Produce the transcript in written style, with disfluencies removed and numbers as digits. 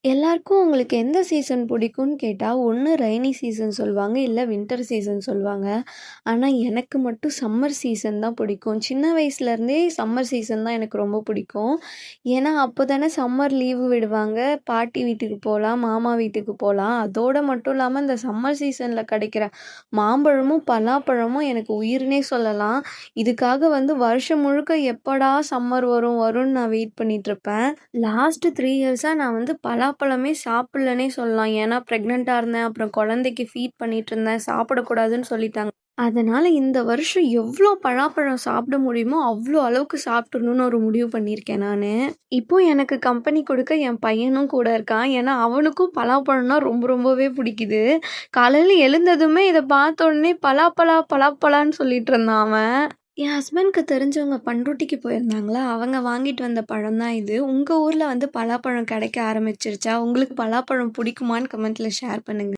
எல்லாருக்கும் உங்களுக்கு எந்த சீசன் பிடிக்கும்னு கேட்டா, ஒண்ணு ரெய்னி சீசன் சொல்வாங்க, இல்ல வின்டர் சீசன் சொல்வாங்க. ஆனா, எனக்கு மட்டும் சம்மர் சீசன் தான் பிடிக்கும். சின்ன வயசுலேருந்தே சம்மர் சீசன் தான் எனக்கு ரொம்ப பிடிக்கும். ஏன்னா, அப்போ தானே சம்மர் லீவு விடுவாங்க. பாட்டி வீட்டுக்கு போலாம், மாமா வீட்டுக்கு போலாம். அதோட மட்டும் இல்லாம இந்த சம்மர் சீசன்ல கிடைக்கிற மாம்பழமும், பலாப்பழமும் எனக்கு உயிர்னே சொல்லலாம். இதுக்காக வந்து வருஷம் முழுக்க எப்படா சம்மர் வரும் வரும்னு நான் வெயிட் பண்ணிட்டுருப்பேன். லாஸ்ட்டு 3 இயர்ஸா நான் வந்து பலாப்பழமே சாப்பிடலன்னே சொல்லலாம். ஏன்னா ப்ரெக்னென்ட்டா இருந்தேன். அப்புறம் குழந்தைக்கு ஃபீட் பண்ணிட்டுருந்தேன். சாப்பிடக்கூடாதுன்னு சொல்லிட்டாங்க. அதனால இந்த வருஷம் எவ்ளோ பலாப்பழம் சாப்பிட முடியுமோ, அவ்ளோ அளவுக்கு சாப்பிட்டுறணும்னு ஒரு முடிவு பண்ணியிருக்கேன் நானு. இப்போ எனக்கு கம்பெனி குடுக்க என் பையனும் கூட இருக்கான். ஏன்னா அவனுக்கும் பலாப்பழம்னா ரொம்பவே பிடிக்குது. காலையில எழுந்ததுமே இத பார்த்த உடனே பலாப்பழான்னு சொல்லிட்டு இருந்தான் அவன். என் ஹஸ்பண்ட்க்கு தெரிஞ்சவங்க பண்ருட்டிக்கு போயிருந்தாங்களா, அவங்க வாங்கிட்டு வந்த பழம் தான் இது. உங்க ஊர்ல வந்து பலாப்பழம் கிடைக்க ஆரம்பிச்சிருச்சா? உங்களுக்கு பலாப்பழம் பிடிக்குமான்னு கமெண்ட்ல ஷேர் பண்ணுங்க.